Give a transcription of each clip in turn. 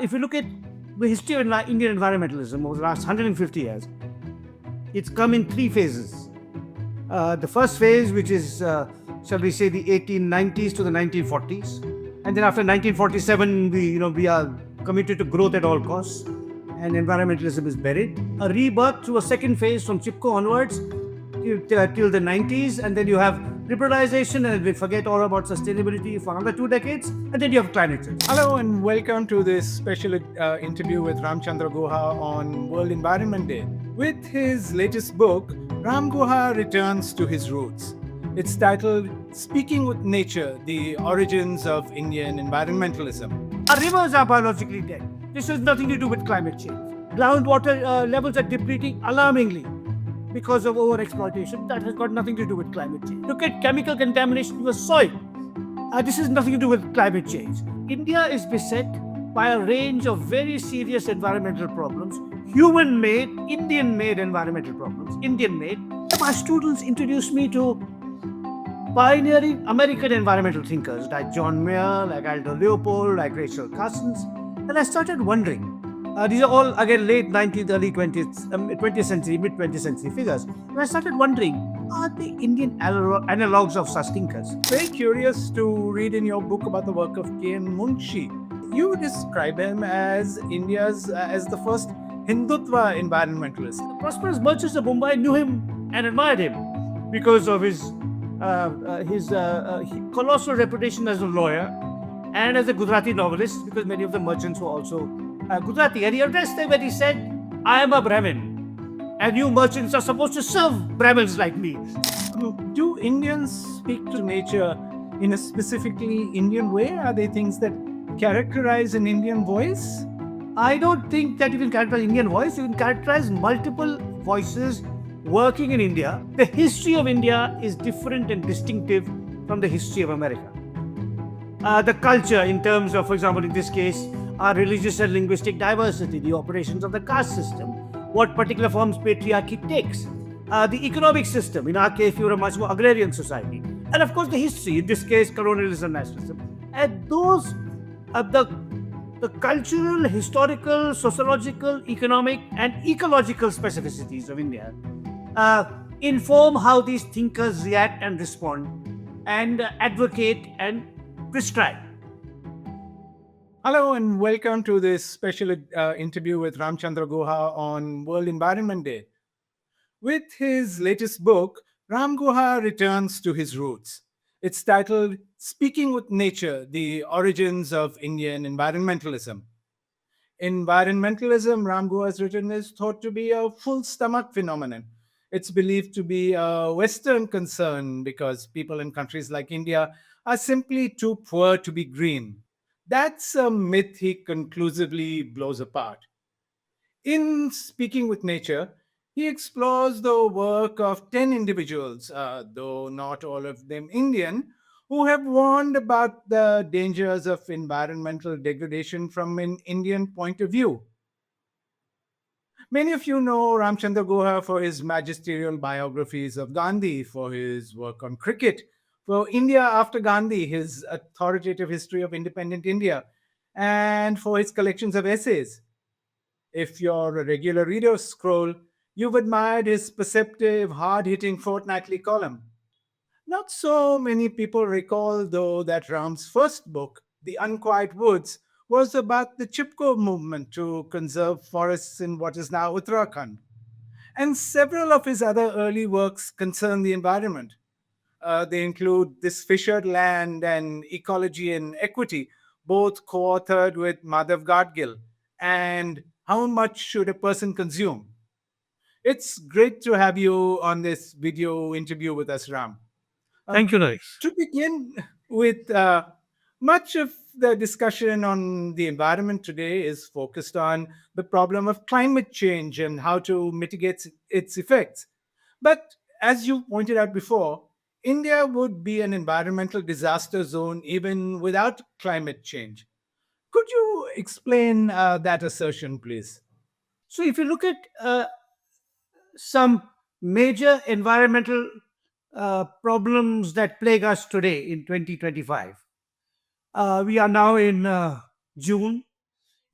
If you look at the history of Indian environmentalism over the last 150 years, it's come in three phases. The first phase, which is, shall we say, the 1890s to the 1940s, and then after 1947, we are committed to growth at all costs, and environmentalism is buried. A rebirth through a second phase from Chipko onwards till the 90s, and then you have liberalization, and we forget all about sustainability for another 2 decades, and then you have climate change. Hello and welcome to this special interview with Ramachandra Guha on World Environment Day. With his latest book, Ram Guha returns to his roots. It's titled Speaking with Nature, The Origins of Indian Environmentalism. Our rivers are biologically dead. This has nothing to do with climate change. Groundwater levels are depleting alarmingly because of overexploitation. That has got nothing to do with climate change. Look at chemical contamination of the soil. This has nothing to do with climate change. India is beset by a range of very serious environmental problems, human-made, Indian-made environmental problems, Indian-made. My students introduced me to pioneering American environmental thinkers like John Mayer, like Aldo Leopold, like Rachel Carson's, and I started wondering. These are all again late 19th, early 20th century, mid 20th century figures. And I started wondering, are they Indian analogues of such thinkers? Very curious to read in your book about the work of K.N. Munshi. You describe him as India's as the first Hindutva environmentalist. The prosperous merchants of Mumbai knew him and admired him because of his colossal reputation as a lawyer and as a Gujarati novelist, because many of the merchants were also Gujarati. And he addressed them when he said, I am a Brahmin, and you merchants are supposed to serve Brahmins like me. Do Indians speak to nature in a specifically Indian way? Are they things that characterize an Indian voice? I don't think that you can characterize Indian voice. You can characterize multiple voices working in India. The history of India is different and distinctive from the history of America. The culture, in terms of, for example, in this case, our religious and linguistic diversity, the operations of the caste system, what particular forms patriarchy takes, the economic system, in our case, we were a much more agrarian society, and of course the history, in this case, colonialism, nationalism. And those, the cultural, historical, sociological, economic, and ecological specificities of India inform how these thinkers react and respond and advocate and prescribe. Hello and welcome to this special interview with Ramachandra Guha on World Environment Day. With his latest book, Ram Guha returns to his roots. It's titled Speaking with Nature, The Origins of Indian Environmentalism. Environmentalism, Ram Guha has written, is thought to be a full stomach phenomenon. It's believed to be a Western concern because people in countries like India are simply too poor to be green. That's a myth he conclusively blows apart. In Speaking with Nature, he explores the work of 10 individuals, though not all of them Indian, who have warned about the dangers of environmental degradation from an Indian point of view. Many of you know Ramchandra Guha for his magisterial biographies of Gandhi, for his work on cricket, for India after Gandhi, his authoritative history of independent India, and for his collections of essays. If you're a regular reader of Scroll, you've admired his perceptive, hard hitting fortnightly column. Not so many people recall, though, that Ram's first book, The Unquiet Woods, was about the Chipko movement to conserve forests in what is now Uttarakhand. And several of his other early works concern the environment. They include This Fissured Land and Ecology and Equity, both co authored with Madhav Gadgil, and How Much Should a Person Consume? It's great to have you on this video interview with us, Ram. Thank you, Naresh. To begin with, much of the discussion on the environment today is focused on the problem of climate change and how to mitigate its effects. But as you pointed out before, India would be an environmental disaster zone even without climate change. Could you explain that assertion, please? So, if you look at some major environmental problems that plague us today in 2025, we are now in June.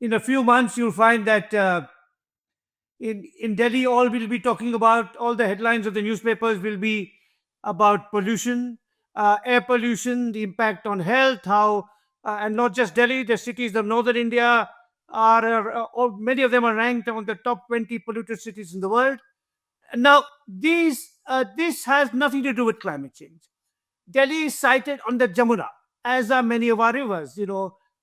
In a few months, you'll find that in Delhi, all we'll be talking about, all the headlines of the newspapers will be about pollution, air pollution, the impact on health, how, and not just Delhi, the cities of northern India or many of them are ranked among the top 20 polluted cities in the world. Now, this has nothing to do with climate change. Delhi is cited on the Jamuna, as are many of our rivers.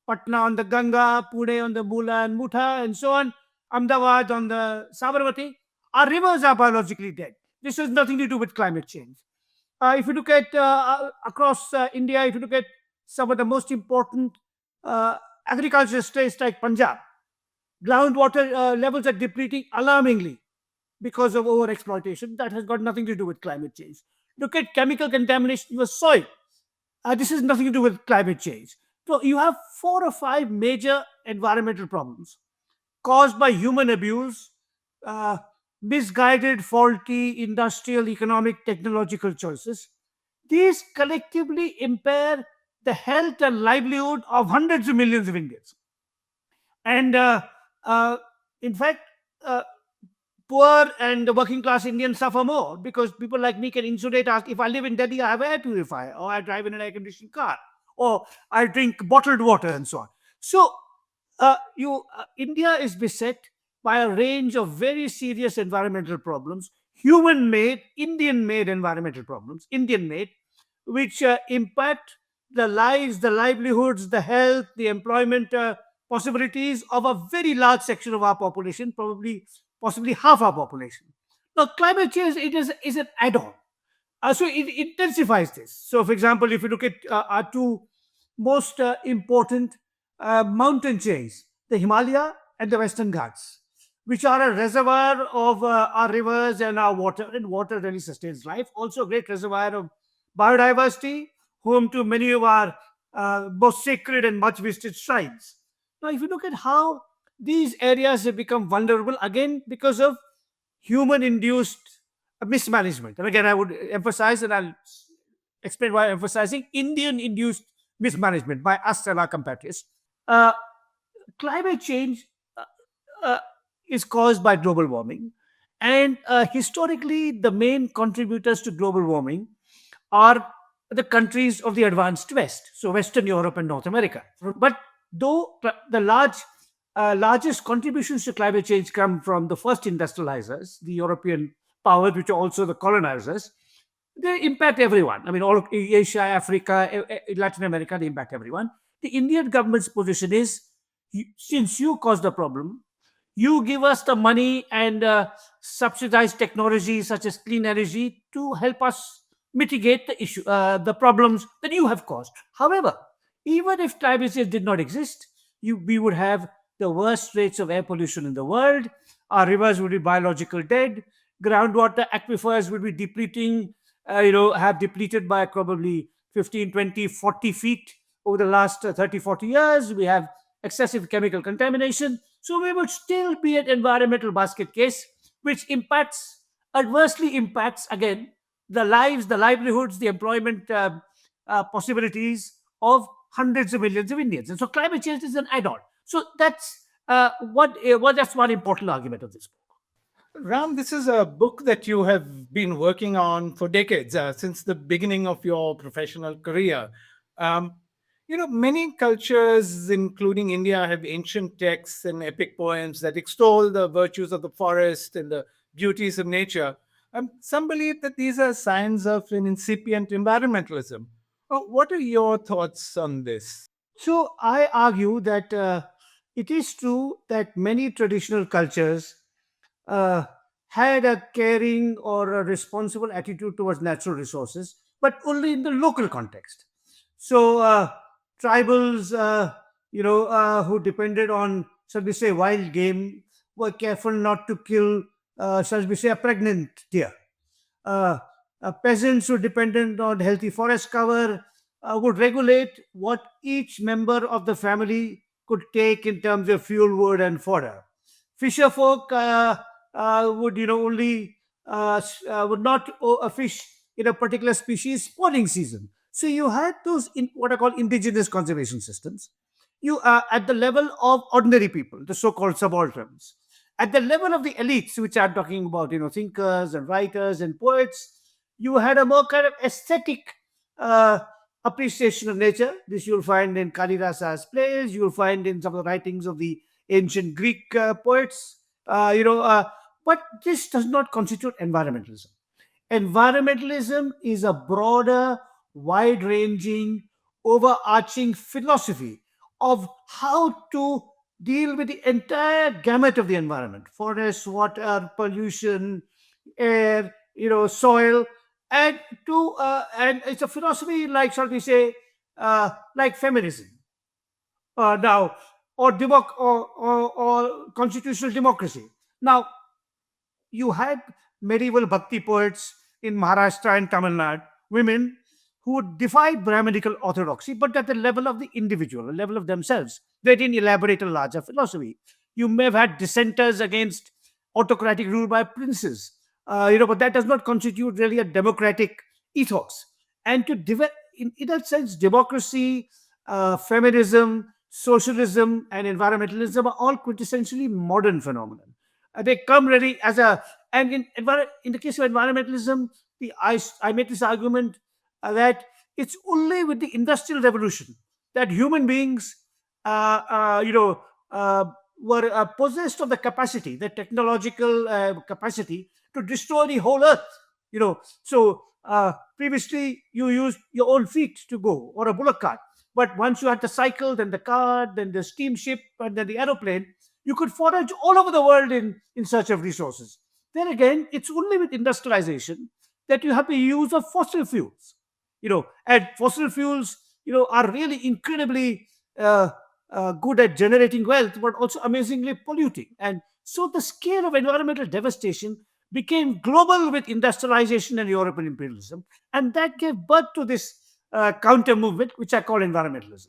Patna on the Ganga, Pune on the Mula and Mutha, and so on. Ahmedabad on the Sabarmati. Our rivers are biologically dead. This has nothing to do with climate change. If you look at across India, if you look at some of the most important uh, agricultural states like Punjab, groundwater levels are depleting alarmingly because of over exploitation. That has got nothing to do with climate change. Look at chemical contamination of the soil. This has nothing to do with climate change. So you have four or five major environmental problems caused by human abuse, uh, misguided, faulty industrial, economic, technological choices. These collectively impair the health and livelihood of hundreds of millions of Indians. And uh, in fact, uh, poor and working class Indians suffer more because people like me can insulate. Ask if I live in Delhi, I have an air purifier, or I drive in an air conditioned car, or I drink bottled water, and so on. So, India is beset by a range of very serious environmental problems, human-made, Indian-made environmental problems, Indian-made, which impact the lives, the livelihoods, the health, the employment possibilities of a very large section of our population, probably possibly half our population. Now, climate change is an add-on. So it intensifies this. So, for example, if you look at our two most important mountain chains, the Himalaya and the Western Ghats, which are a reservoir of our rivers and our water, and water really sustains life. Also, a great reservoir of biodiversity, home to many of our most sacred and much visited shrines. Now, if you look at how these areas have become vulnerable, again, because of human induced mismanagement. And again, I would emphasize, and I'll explain why I'm emphasizing Indian induced mismanagement by us and our compatriots. Uh, Climate change uh, uh, is caused by global warming. And historically, the main contributors to global warming are the countries of the advanced West, so Western Europe and North America. But though the largest contributions to climate change come from the first industrializers, the European powers, which are also the colonizers, they impact everyone. I mean, all of Asia, Africa, Latin America, they impact everyone. The Indian government's position is, since you caused the problem, you give us the money and subsidize technology such as clean energy to help us mitigate the problems that you have caused. However, even if climate change did not exist, we would have the worst rates of air pollution in the world. Our rivers would be biological dead. Groundwater aquifers would be depleting, have depleted by probably 15, 20, 40 feet over the last 30, 40 years. We have excessive chemical contamination. So we would still be an environmental basket case, which adversely impacts, again, the lives, the livelihoods, the employment possibilities of hundreds of millions of Indians. And so climate change is an add-on. So that's one important argument of this book. Ram, this is a book that you have been working on for decades, since the beginning of your professional career. Um, many cultures, including India, have ancient texts and epic poems that extol the virtues of the forest and the beauties of nature. Some believe that these are signs of an incipient environmentalism. What are your thoughts on this? So I argue that it is true that many traditional cultures uh, had a caring or a responsible attitude towards natural resources, but only in the local context. So tribals, who depended on, shall we say, wild game, were careful not to kill, shall we say, a pregnant deer. uh, Peasants who dependent on healthy forest cover would regulate what each member of the family could take in terms of fuel, wood, and fodder. Fisher folk would, only would not fish in a particular species spawning season. So you had those what are called indigenous conservation systems. You are at the level of ordinary people, the so-called subalterns. At the level of the elites, which I'm talking about, thinkers and writers and poets, you had a more kind of aesthetic uh, appreciation of nature. This you'll find in Kalidasa's plays. You'll find in some of the writings of the ancient Greek poets. But this does not constitute environmentalism. Environmentalism is a broader, wide ranging, overarching philosophy of how to deal with the entire gamut of the environment: forest, water, pollution, air, soil. And it's a philosophy like, shall we say, like feminism now, or constitutional democracy. Now, you had medieval bhakti poets in Maharashtra and Tamil Nadu, women who defied Brahminical orthodoxy, but at the level of the individual, the level of themselves. They didn't elaborate a larger philosophy. You may have had dissenters against autocratic rule by princes, but that does not constitute really a democratic ethos. And to develop, in that sense, democracy, feminism, socialism, and environmentalism are all quintessentially modern phenomena. They come really as a and in the case of environmentalism, I make this argument that it's only with the industrial revolution that human beings, uh, uh, you know, uh, were possessed of the capacity, the technological capacity to destroy the whole earth. Previously you used your own feet to go or a bullock cart, but once you had the cycle, then the car, then the steamship, and then the aeroplane, you could forage all over the world in search of resources. Then again, it's only with industrialization that you have the use of fossil fuels. And fossil fuels, are really incredibly uh, good at generating wealth, but also amazingly polluting. And so the scale of environmental devastation became global with industrialization and European imperialism, and that gave birth to this counter movement, which I call environmentalism,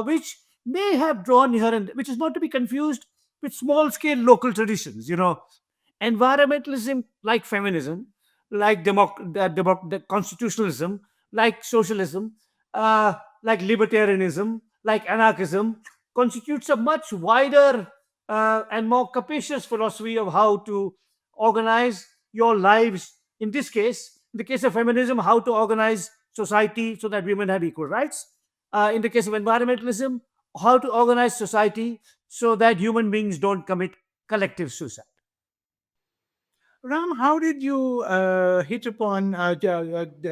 which may have drawn here and which is not to be confused with small scale local traditions. Environmentalism, like feminism, like the constitutionalism, like socialism, uh, like libertarianism, like anarchism, constitutes a much wider and more capacious philosophy of how to organize your lives. In this case, in the case of feminism, how to organize society so that women have equal rights. In the case of environmentalism, how to organize society so that human beings don't commit collective suicide. Ram, how did you hit upon,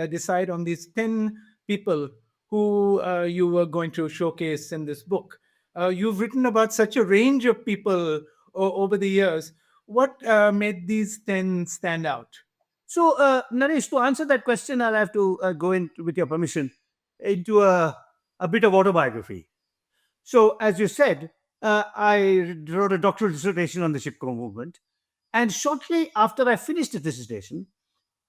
decide on these 10 people who you were going to showcase in this book? You've written about such a range of people over the years. What made these 10 stand out? So, Naresh, to answer that question, I'll have to go in, with your permission, into a bit of autobiography. So, as you said, I wrote a doctoral dissertation on the Chipko movement. And shortly after I finished the dissertation,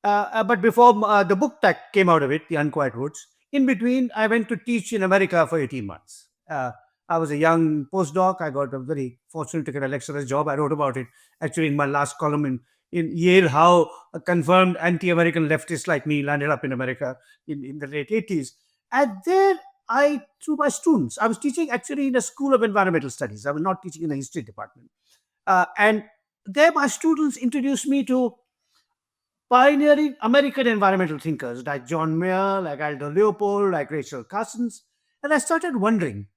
but before the book that came out of it, The Unquiet Woods, in between, I went to teach in America for 18 months. I was a young postdoc. I got a very fortunate to get a lecturer's job. I wrote about it actually in my last column in Yale, how a confirmed anti American leftist like me landed up in America in the late 80s. And there, through my students, I was teaching actually in a school of environmental studies. I was not teaching in the history department. And there, my students introduced me to pioneering American environmental thinkers like John Mayer, like Aldo Leopold, like Rachel Carson's. And I started wondering,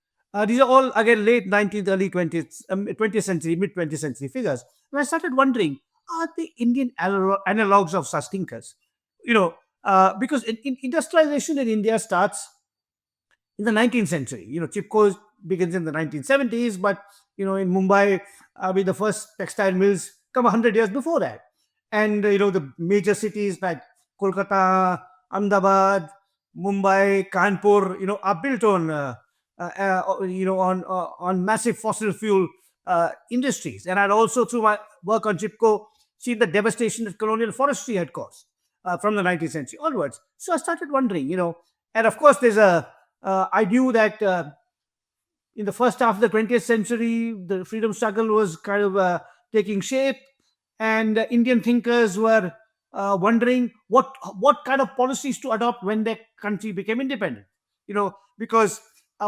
these are all, again, late 19th, early 20th century, mid 20th century figures. And I started wondering, are the Indian analogs of such thinkers? Because industrialization in India starts in the 19th century. Chipko begins in the 1970s, but in Mumbai, with the first textile mills come 100 years before that. And the major cities like Kolkata, Ahmedabad, Mumbai, Kanpur, are built on on massive fossil fuel industries. And I'd also, through my work on Chipko, seen the devastation that colonial forestry had caused from the 19th century onwards. So I started wondering, and of course, I knew that in the first half of the 20th century, the freedom struggle was kind of taking shape, and Indian thinkers were wondering what kind of policies to adopt when their country became independent. Because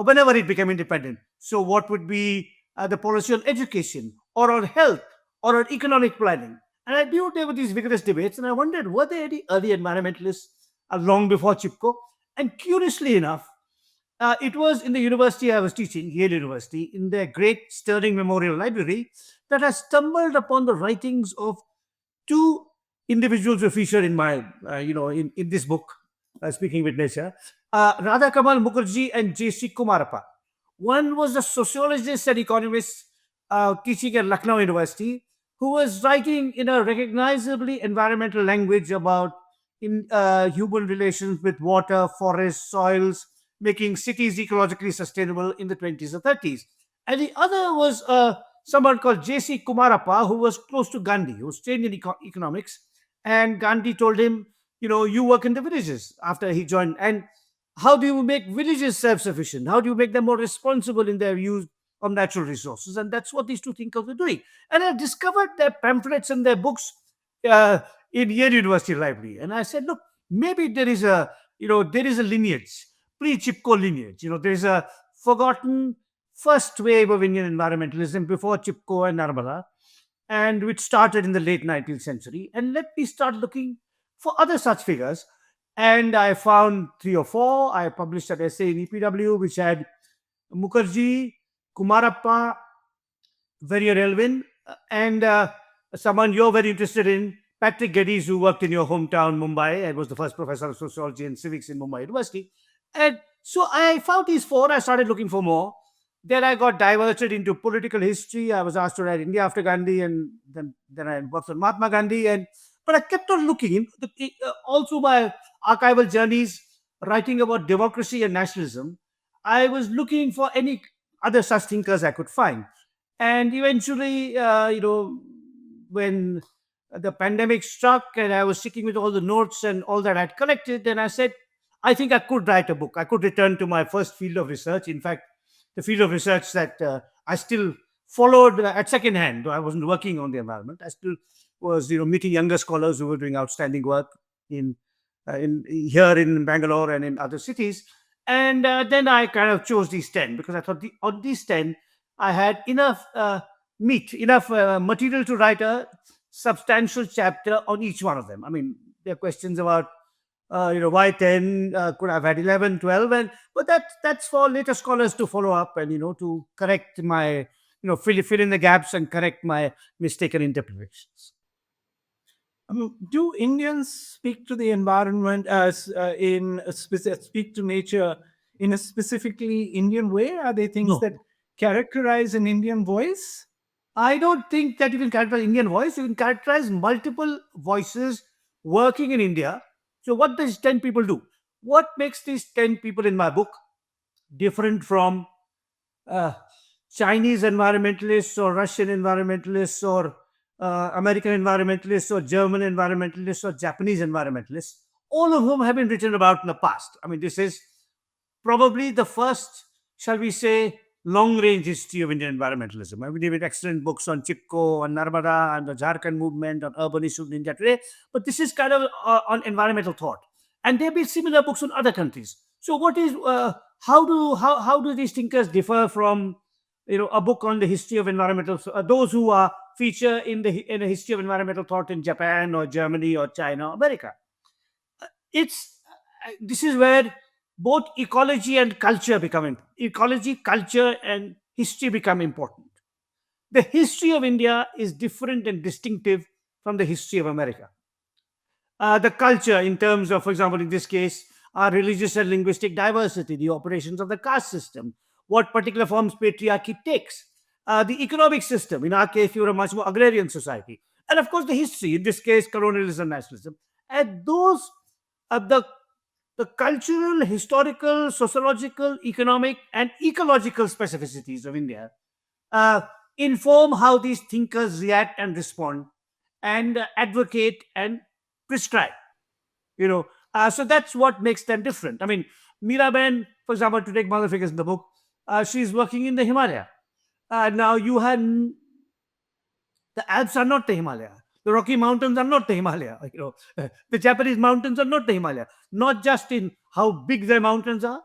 whenever it became independent. So, what would be the policy on education or on health or on economic planning? And I knew there were these vigorous debates, and I wondered, were there any early environmentalists long before Chipko? And curiously enough, it was in the university I was teaching, Yale University, in their great Sterling Memorial Library, that I stumbled upon the writings of two individuals were featured in my, in this book, Speaking with Nature, Radha Kamal Mukherjee and J.C. Kumarappa. One was a sociologist and economist teaching at Lucknow University who was writing in a recognizably environmental language about human relations with water, forests, soils, making cities ecologically sustainable in the 20s or 30s. And the other was someone called J.C. Kumarappa, who was close to Gandhi, who was trained in economics. And Gandhi told him, you work in the villages after he joined. And how do you make villages self sufficient? How do you make them more responsible in their use of natural resources? And that's what these two thinkers were doing. And I discovered their pamphlets and their books uh, in Yale University Library. And I said, look, maybe there is a lineage, pre-Chipko lineage. There is a forgotten first wave of Indian environmentalism before Chipko and Narmada, and which started in the late 19th century. And let me start looking for other such figures. And I found three or four. I published an essay in EPW which had Mukherjee, Kumarappa, very relevant, and someone you're very interested in, Patrick Geddes, who worked in your hometown, Mumbai, and was the first professor of sociology and civics in Mumbai University. And so I found these four. I started looking for more. Then I got diverted into political history. I was asked to write India after Gandhi, and then I worked on Mahatma Gandhi. And but I kept on looking in all through my archival journeys, writing about democracy and nationalism. I was looking for any other such thinkers I could find. And eventually, when the pandemic struck and I was sticking with all the notes and all that I'd collected, then I said, I think I could write a book. I could return to my first field of research. In fact, the field of research that I still followed at second hand, though I wasn't working on the environment. I still was, meeting younger scholars who were doing outstanding work in here in Bangalore and in other cities. And then I kind of chose these 10 because I thought on these 10, I had enough enough material to write a substantial chapter on each one of them. I mean, there are questions about, why 10, could have had 11, 12, but that's for later scholars to follow up and, to correct my, fill in the gaps and correct my mistaken interpretations. Do Indians speak to the environment as speak to nature in a specifically Indian way? Are they things No. that characterize an Indian voice? I don't think that you can characterize Indian voice. You can characterize multiple voices working in India. So, what does 10 people do? What makes these 10 people in my book different from uh, Chinese environmentalists or Russian environmentalists or American environmentalists or German environmentalists or Japanese environmentalists, all of whom have been written about in the past? I mean, this is probably the first, shall we say, long range history of Indian environmentalism. I mean, there have been excellent books on Chipko, on Narmada, and the Jharkhand movement, on urban issues in India today. But this is kind of on environmental thought. And there have been similar books on other countries. So, what is how do these thinkers differ from a book on the history of environmental those who are feature in the history of environmental thought in Japan or Germany or China or America? It's This is where both ecology and culture ecology, culture, and history become important. The history of India is different and distinctive from the history of America. The culture, in terms of, for example, in this case, our religious and linguistic diversity, the operations of the caste system, what particular forms patriarchy takes, the economic system. In our case, we were a much more agrarian society, and of course, the history. In this case, colonialism, nationalism, and those the cultural, historical, sociological, economic, and ecological specificities of India uh, inform how these thinkers react and respond and advocate and prescribe. So that's what makes them different. I mean, Miraben, for example, to take one of the figures in the book, she's working in the Himalaya. Now you had the Alps are not the Himalaya. The Rocky Mountains are not the Himalaya. The Japanese mountains are not the Himalaya. Not just in how big their mountains are,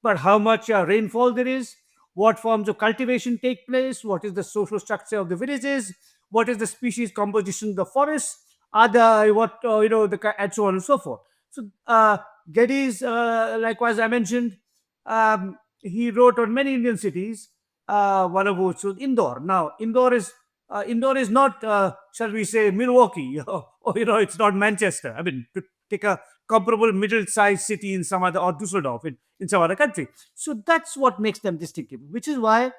but how much rainfall there is, what forms of cultivation take place, what is the social structure of the villages, what is the species composition of the forests, other what and so on and so forth. So Geddes, likewise, I mentioned, he wrote on many Indian cities, one of which was Indore. Now, Indore is not, shall we say, Milwaukee, or it's not Manchester. I mean, to take a comparable middle-sized city in some other, or Dusseldorf in some other country. So that's what makes them distinctive, which is why,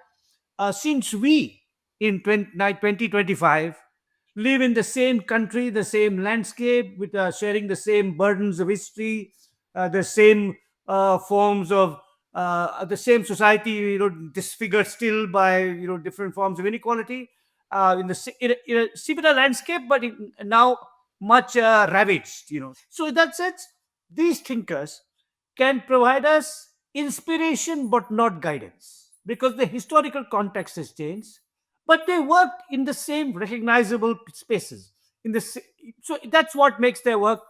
since we in 2025 live in the same country, the same landscape, with sharing the same burdens of history, the same forms of the same society, disfigured still by different forms of inequality, in a similar landscape, but now much ravaged. So in that sense, these thinkers can provide us inspiration but not guidance, because the historical context has changed, but they worked in the same recognizable spaces. So that's what makes their work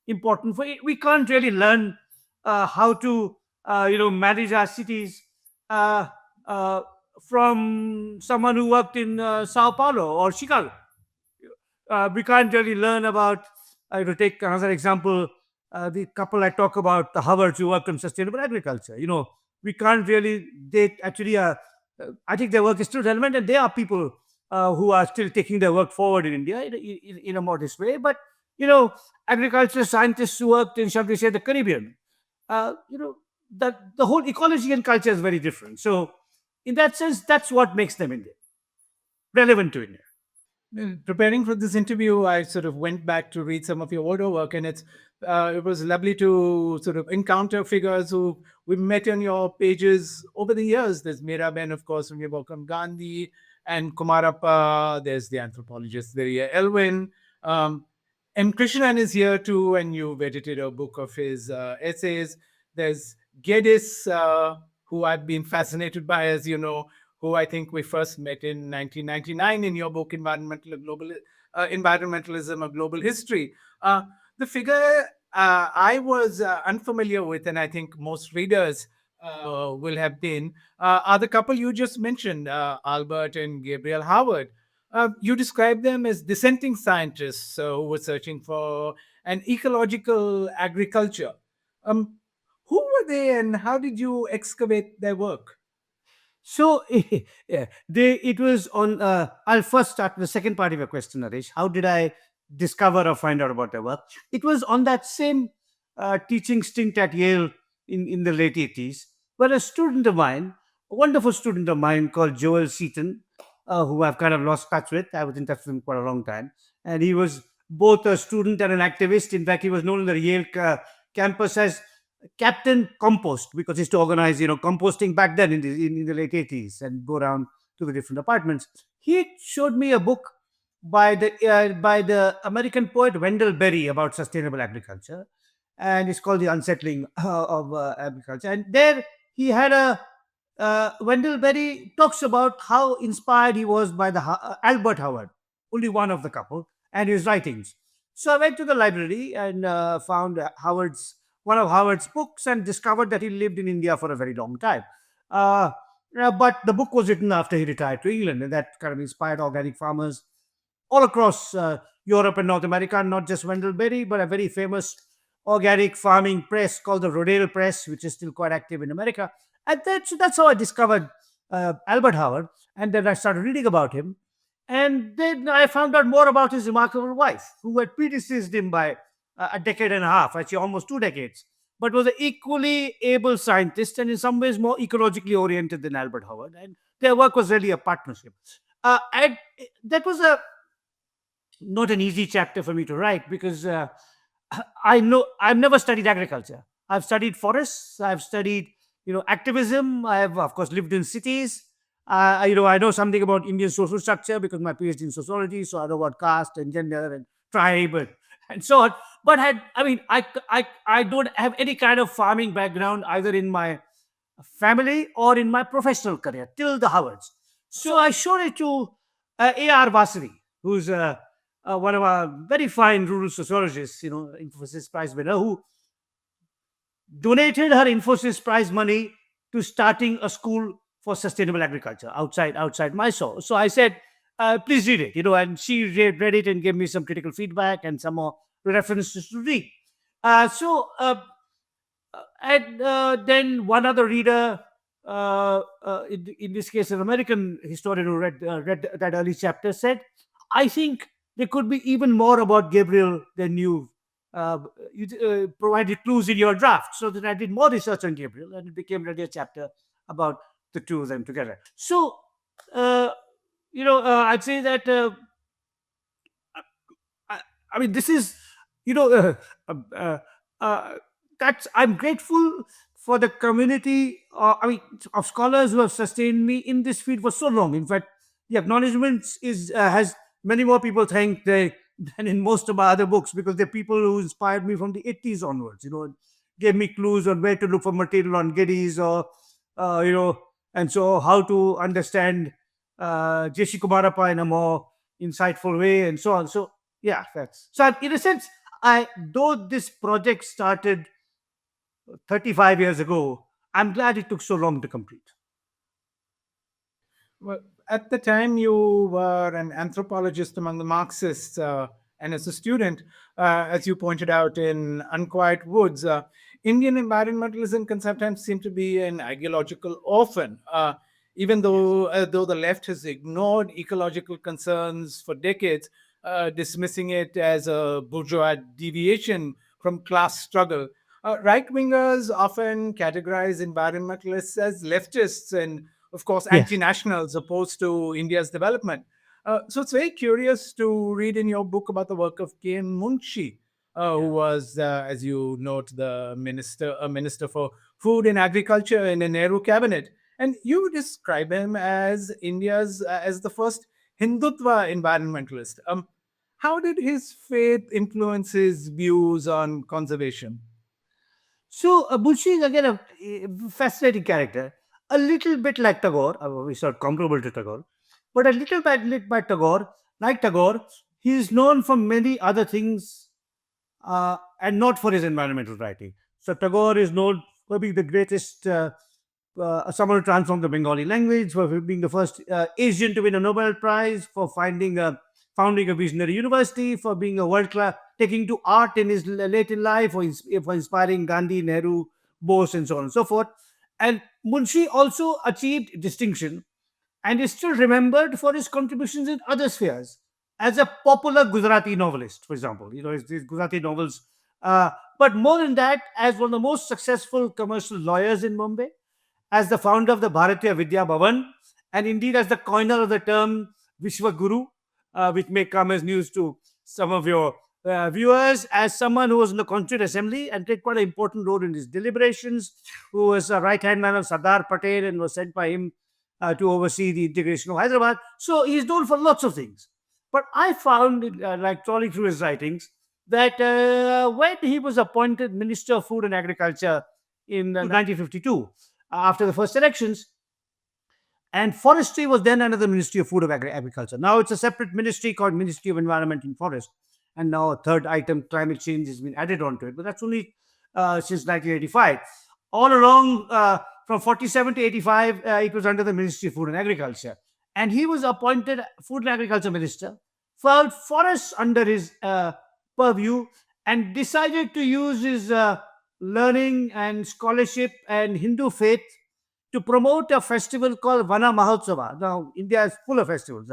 important. For we can't really learn how to manage our cities uh, uh, from someone who worked in Sao Paulo or Chicago. We can't really learn about, to take another example, the couple I talk about, the Howards, who worked on sustainable agriculture. We can't really, they actually are, I think their work is still relevant, and there are people who are still taking their work forward in India in a modest way. But, agriculture scientists who worked in, shall we say, the Caribbean, that the whole ecology and culture is very different. So, in that sense, that's what makes them Indian, relevant to India. Preparing for this interview, I sort of went back to read some of your older work, and it was lovely to sort of encounter figures who we met on your pages over the years. There's Miraben, of course, from your work on Gandhi, and Kumarappa. There's the anthropologist there, Elwin. M. Krishnan is here too, and you've edited a book of his essays. There's Geddes, who I've been fascinated by, as you know, who I think we first met in 1999 in your book, Environmentalism, A Global History. The figure I was unfamiliar with, and I think most readers will have been, are the couple you just mentioned, Albert and Gabriel Howard. You describe them as dissenting scientists who were searching for an ecological agriculture. Um, who were they, and how did you excavate their work? So yeah, it was on. I'll first start with the second part of your question, Naresh. How did I discover or find out about their work? It was on that same teaching stint at Yale in the late 80s, where a student of mine, a wonderful student of mine called Joel Seaton, who I've kind of lost touch with. I was in touch with him quite a long time, and he was both a student and an activist. In fact, he was known in the Yale campus as Captain Compost, because he used to organize, composting back then in the late 80s, and go around to the different apartments. He showed me a book by the American poet Wendell Berry about sustainable agriculture, and it's called The Unsettling of Agriculture. And there he had a Wendell Berry talks about how inspired he was by the Albert Howard, only one of the couple, and his writings. So I went to the library and found one of Howard's books, and discovered that he lived in India for a very long time. Uh, but the book was written after he retired to England, and that kind of inspired organic farmers all across Europe and North America, not just Wendell Berry, but a very famous organic farming press called the Rodale Press, which is still quite active in America. And that's how I discovered Albert Howard. And then I started reading about him. And then I found out more about his remarkable wife, who had predeceased him by a decade and a half, actually almost 2 decades, but was an equally able scientist, and in some ways more ecologically oriented than Albert Howard. And their work was really a partnership. And that was a not an easy chapter for me to write, because I know I've never studied agriculture. I've studied forests. I've studied, activism. I have, of course, lived in cities. I know something about Indian social structure because my PhD in sociology. So I know about caste and gender and tribe and so on. But I don't have any kind of farming background, either in my family or in my professional career till the Howards. So I showed it to A.R. Vasari, who's one of our very fine rural sociologists, Infosys Prize winner, who donated her Infosys Prize money to starting a school for sustainable agriculture outside Mysore. So I said, please read it, and she read it and gave me some critical feedback and some more references to read. And then one other reader, in this case, an American historian who read that early chapter, said, "I think there could be even more about Gabriel than uh, you provided clues in your draft." So that I did more research on Gabriel, and it became really a chapter about the two of them together. So, uh, I'd say that. I, I mean, this is, you know, uh, uh, uh, that's I'm grateful for the community. Of scholars who have sustained me in this field for so long. In fact, the acknowledgements is has many more people thanked than in most of my other books, because they're people who inspired me from the 80s onwards. Gave me clues on where to look for material on Geddes, or uh, you know, and so how to understand J.C. Kumarappa in a more insightful way, and so on. So yeah, that's so. In a sense, I though this project started 35 years ago, I'm glad it took so long to complete. Well, at the time, you were an anthropologist among the Marxists, and as a student, as you pointed out in Unquiet Woods, Indian environmentalism can sometimes seem to be an ideological orphan. Even Yes. though the left has ignored ecological concerns for decades, dismissing it as a bourgeois deviation from class struggle. Right wingers often categorize environmentalists as leftists and, of course, Yes. anti nationals opposed to India's development. So it's very curious to read in your book about the work of K.M. Munshi, who Yeah. was, as you note, a minister for food and agriculture in a Nehru cabinet. And you describe him as India's, as the first Hindutva environmentalist. How did his faith influence his views on conservation? So Bulshi is again a fascinating character, a little bit like Tagore. We saw comparable to Tagore, but a little bit like Tagore. Like Tagore, he is known for many other things, and not for his environmental writing. So Tagore is known for being the greatest, someone who transformed the Bengali language, for being the first Asian to win a Nobel Prize, for founding a visionary university, for being a world class, taking to art in his late in life, for inspiring Gandhi, Nehru, Bose, and so on and so forth. And Munshi also achieved distinction and is still remembered for his contributions in other spheres. As a popular Gujarati novelist, for example, his Gujarati novels. But more than that, as one of the most successful commercial lawyers in Mumbai, as the founder of the Bharatiya Vidya Bhavan, and indeed as the coiner of the term Vishwa Guru, which may come as news to some of your viewers, as someone who was in the Constituent Assembly and played quite an important role in his deliberations, who was a right hand man of Sardar Patel and was sent by him to oversee the integration of Hyderabad. So he's known for lots of things. But I found, like trawling through his writings, that when he was appointed Minister of Food and Agriculture in 1952, after the first elections, and forestry was then under the Ministry of Food and Agriculture. Now it's a separate ministry called Ministry of Environment and Forest. And now a third item, climate change, has been added onto it. But that's only since 1985. All along, from 47 to 85, it was under the Ministry of Food and Agriculture. And he was appointed Food and Agriculture Minister, filed forests under his purview, and decided to use his learning and scholarship and Hindu faith to promote a festival called Vana Mahotsava. Now, India is full of festivals.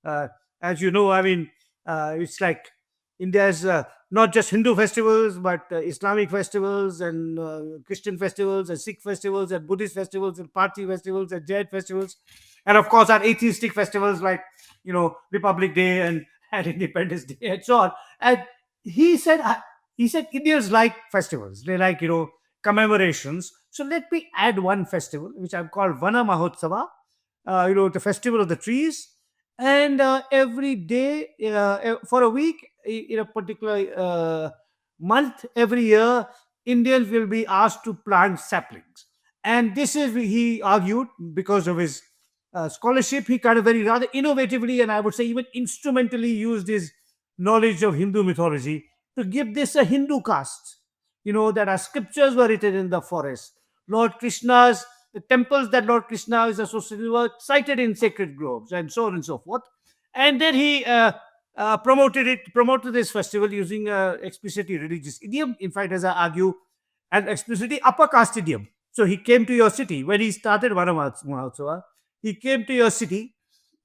Uh, as you know, it's like India's not just Hindu festivals, but Islamic festivals and Christian festivals and Sikh festivals and Buddhist festivals and Parthi festivals and Jain festivals. And of course, our atheistic festivals like, Republic Day and Independence Day and so on. And he said, Indians like festivals. They like, commemorations. So let me add one festival, which I've called Vana Mahotsava, the festival of the trees. And every day, for a week, in a particular month, every year, Indians will be asked to plant saplings. And this is, he argued, because of his scholarship, he kind of very rather innovatively, and I would say even instrumentally, used his knowledge of Hindu mythology to give this a Hindu caste. That our scriptures were written in the forest. Lord Krishna's the temples that Lord Krishna is associated with were sited in sacred groves, and so on and so forth. And then he promoted this festival using explicitly religious idiom. In fact, as I argue, an explicitly upper caste idiom. So he came to your city when he started Mahotsav. He came to your city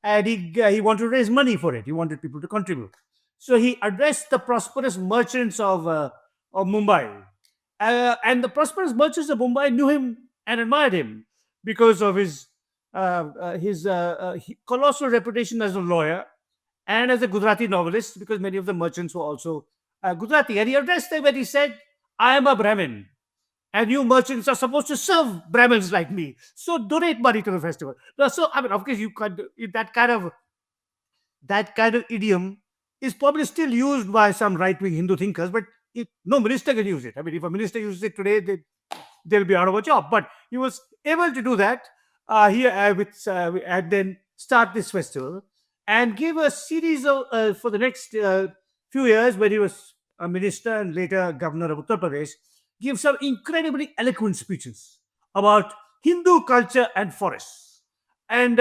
and he wanted to raise money for it. He wanted people to contribute. So he addressed the prosperous merchants of Mumbai. And the prosperous merchants of Mumbai knew him and admired him because of his colossal reputation as a lawyer and as a Gujarati novelist, because many of the merchants were also Gujarati. And he addressed them and he said, I am a Brahmin, and you merchants are supposed to serve Brahmins like me. So donate money to the festival. Now, so, I mean, of course, you can that kind of idiom is probably still used by some right-wing Hindu thinkers, but no minister can use it. I mean, if a minister uses it today, they'll be out of a job. But he was able to do that here and then start this festival and give a series of for the next few years when he was a minister and later governor of Uttar Pradesh, give some incredibly eloquent speeches about Hindu culture and forests. And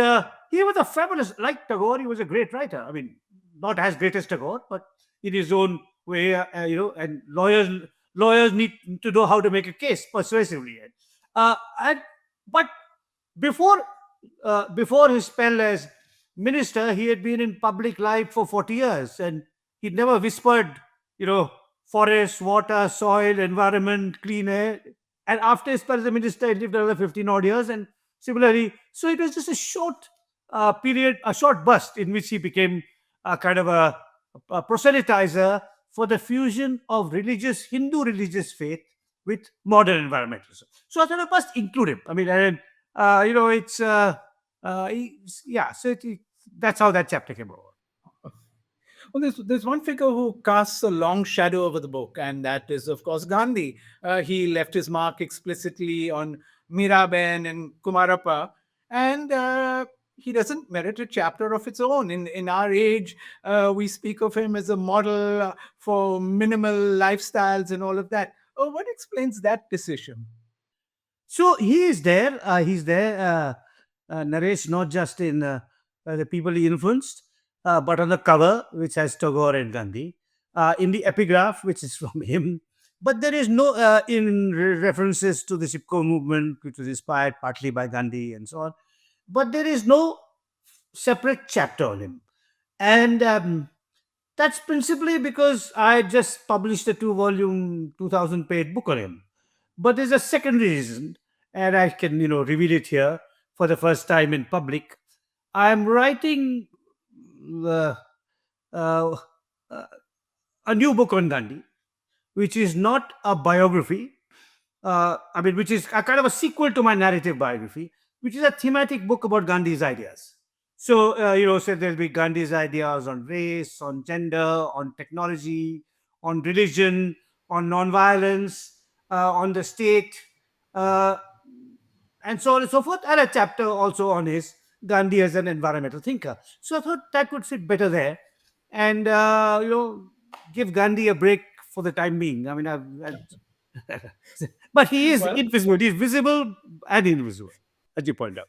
he was a fabulous, like Tagore, he was a great writer. I mean, not as great as Tagore, but in his own way, and lawyers need to know how to make a case persuasively. And but before before his spell as minister, he had been in public life for 40 years, and he'd never whispered, you know, forest, water, soil, environment, clean air. And after his spell as a minister, he lived another 15 odd years, and similarly, so it was just a short period, a short burst in which he became a kind of a proselytizer for the fusion of Hindu religious faith with modern environmentalism. So I thought I must include him. I mean, and it's yeah. So that's how that chapter came over. Well, there's one figure who casts a long shadow over the book, and that is, of course, Gandhi. He left his mark explicitly on Miraben and Kumarappa, and he doesn't merit a chapter of its own. In our age, we speak of him as a model for minimal lifestyles and all of that. What explains that decision? So he is there. He's there. Narrates not just in the people he influenced, but on the cover, which has Tagore and Gandhi, in the epigraph, which is from him. But there is no references to the Chipko movement, which was inspired partly by Gandhi and so on. But there is no separate chapter on him. And that's principally because I just published a 2-volume, 2,000-page book on him. But there's a secondary reason, and I can, reveal it here for the first time in public. I'm writing uh, uh, uh, a new book on Gandhi, which is not a biography. Which is a kind of a sequel to my narrative biography, which is a thematic book about Gandhi's ideas. So, so there'll be Gandhi's ideas on race, on gender, on technology, on religion, on nonviolence, on the state, uh, and so on and so forth, and a chapter also on his Gandhi as an environmental thinker. So I thought that would fit better there, and give Gandhi a break for the time being. I mean, but he is Well, invisible. He's visible and invisible, as you point out.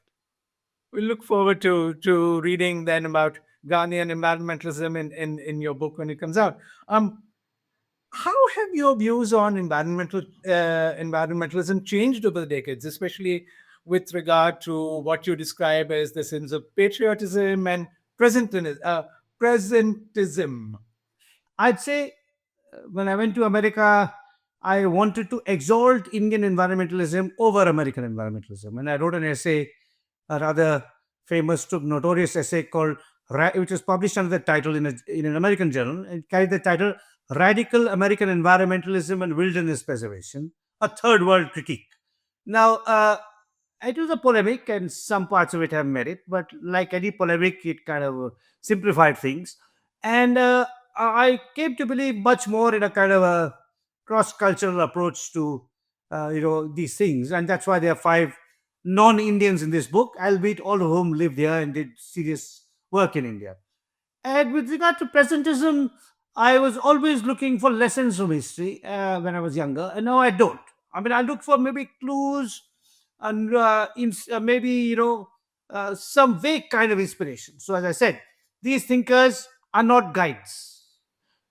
we look forward to reading then about Gandhi and environmentalism in your book when it comes out. How have your views on environmentalism changed over the decades, especially with regard to what you describe as the sins of patriotism and presentism? I'd say when I went to America, I wanted to exalt Indian environmentalism over American environmentalism. And I wrote an essay, a rather famous, notorious essay called, which was published under the title in an American journal. It carried the title Radical American Environmentalism and Wilderness Preservation, a Third World Critique. Now, it was a polemic, and some parts of it have merit, but like any polemic, it kind of simplified things. And I came to believe much more in a kind of a cross-cultural approach to these things, and that's why there are 5 non-Indians in this book, albeit all of whom lived here and did serious work in India. And with regard to presentism, I was always looking for lessons from history when I was younger, and now I don't. I mean, I look for maybe clues and maybe some vague kind of inspiration. So as I said, these thinkers are not guides,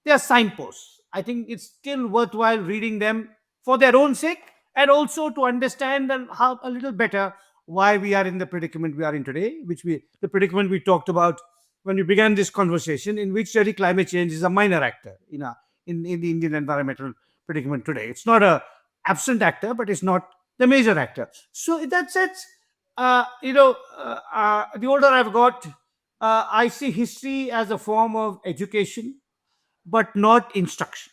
they are signposts. I think it's still worthwhile reading them for their own sake, and also to understand and how a little better why we are in the predicament we are in today, the predicament we talked about when we began this conversation, in which really climate change is a minor actor in the Indian environmental predicament today. It's not a absent actor, but it's not the major actor. So in that sense, the older I've got, I see history as a form of education, but not instruction.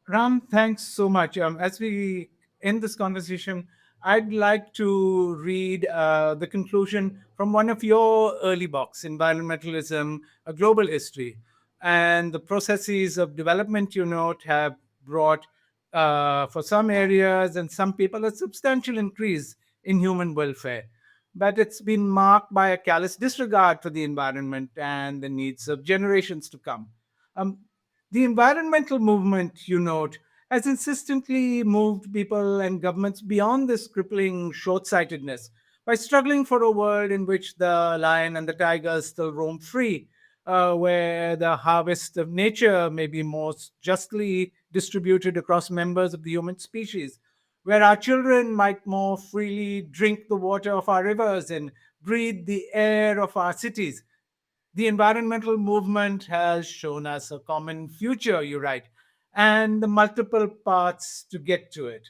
Ram, thanks so much. As we end this conversation, I'd like to read the conclusion from one of your early books, Environmentalism, A Global History. And the processes of development you note have brought, for some areas and some people, a substantial increase in human welfare. But it's been marked by a callous disregard for the environment and the needs of generations to come. Um, the environmental movement, you note, has insistently moved people and governments beyond this crippling short sightedness by struggling for a world in which the lion and the tiger still roam free, where the harvest of nature may be most justly distributed across members of the human species, where our children might more freely drink the water of our rivers and breathe the air of our cities. The environmental movement has shown us a common future, you write, and the multiple paths to get to it.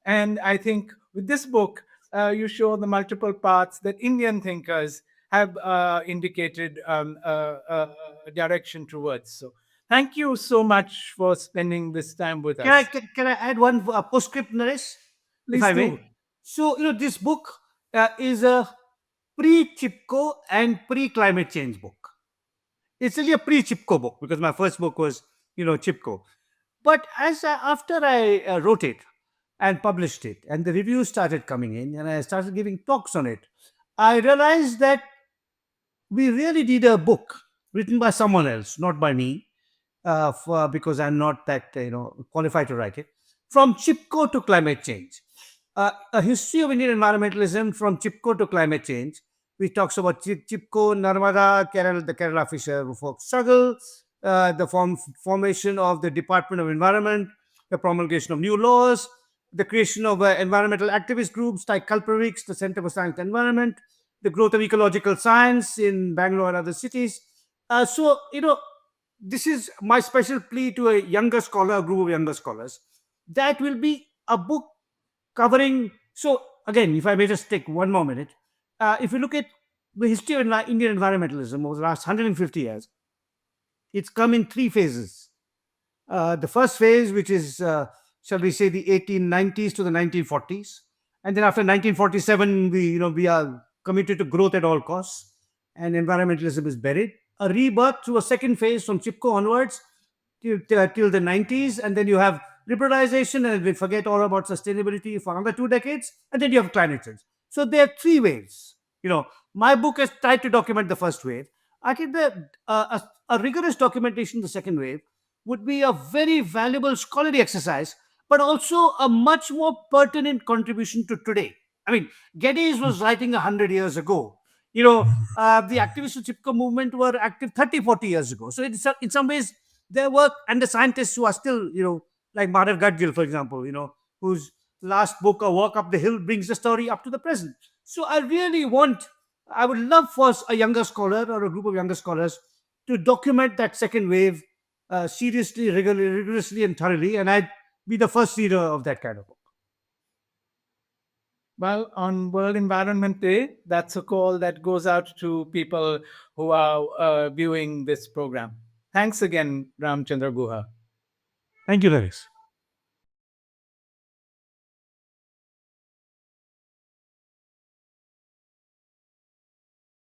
And I think with this book, you show the multiple paths that Indian thinkers have indicated a direction towards. So, thank you so much for spending this time with Can I us. can I add one postscript, Naresh, if Please I may? do. So this book is a pre-Chipko and pre-climate change book. It's really a pre-Chipko book because my first book was Chipko. But after I wrote it and published it, and the reviews started coming in, and I started giving talks on it, I realized that we really need a book written by someone else, not by me, because I'm not that qualified to write it. From Chipko to climate change, a history of Indian environmentalism from Chipko to climate change, which talks about Chipko, Narmada, Kerala, the Kerala fisher folk struggle, the formation of the Department of Environment, the promulgation of new laws, the creation of environmental activist groups like Kalpavix, the Center for Science and Environment, the growth of ecological science in Bangalore and other cities. This is my special plea to a younger scholar, a group of younger scholars. That will be a book covering. So, again, if I may just take one more minute, if you look at the history of Indian environmentalism over the last 150 years, it's come in three phases. The first phase, which is, shall we say, the 1890s to the 1940s, and then after 1947, we are committed to growth at all costs, and environmentalism is buried. A rebirth through a second phase from Chipko onwards till the 90s, and then you have liberalization, and we forget all about sustainability for another 2 decades, and then you have climate change. So there are three waves. My book has tried to document the first wave. I think that a rigorous documentation of the second wave would be a very valuable scholarly exercise, but also a much more pertinent contribution to today. I mean, Geddes was writing 100 years ago. The activists of Chipko movement were active 30, 40 years ago. So in some ways, their work and the scientists who are still, like Madhav Gadgil, for example, whose last book, A Walk Up the Hill, brings the story up to the present. So I would love for a younger scholar or a group of younger scholars to document that second wave seriously, rigorously, and thoroughly. And I'd be the first reader of that kind of book. Well, on World Environment Day, that's a call that goes out to people who are viewing this program. Thanks again, Ramachandra Guha. Thank you, Laris.